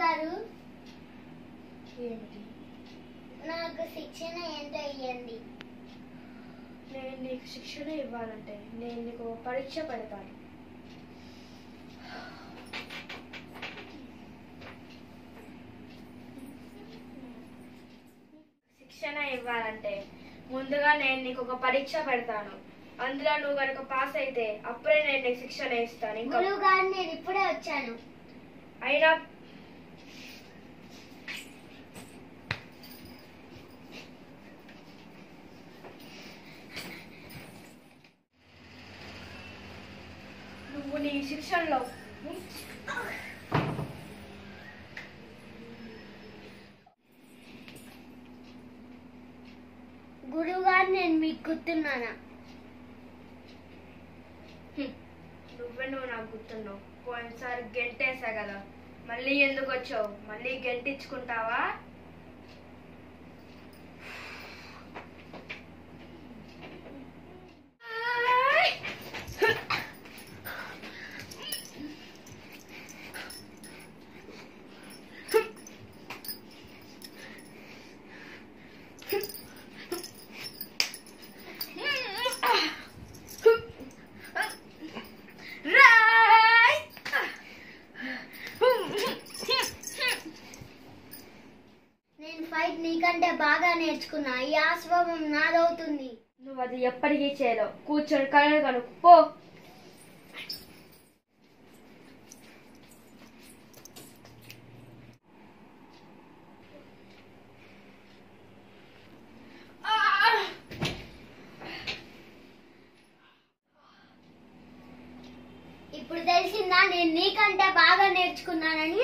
గురువుగారు ఏమిటి? నాకు శిక్షణ ఏంటో ఇవ్వండి. నేను నీకు శిక్షణ ఇవ్వాలంటే నేను నీకు పరీక్ష పెడతాను. శిక్షణ ఇవ్వాలంటే ముందుగా నేను నీకు ఒక పరీక్ష పెడతాను. అందులో నువ్వు కనుక పాస్ అయితే అప్పుడే నేను నీకు శిక్షణ ఇస్తాను. ఇంకా గురువుగారు నేను ఇప్పుడే వచ్చాను. అయినా నువ్వు నీ శిక్షణలో గురువుగారు నేను మీకు గుర్తున్నానా? నువ్వు నాకు గుర్తున్నావు. పోయినసారి గెంటేసా కదా, మళ్ళీ ఎందుకు వచ్చావు? మళ్ళీ గెంటించుకుంటావా? నేను ఫైట్ నీకంటే బాగా నేర్చుకున్నా. ఈ ఆశ్రమం నాదవుతుంది. నువ్వు అది ఎప్పటికీ చేయలేవు. కూర్చొని కళ్ళు కనుక్కు పో. ఇప్పుడు తెలిసిందా నేను నీకంటే బాగా నేర్చుకున్నానని?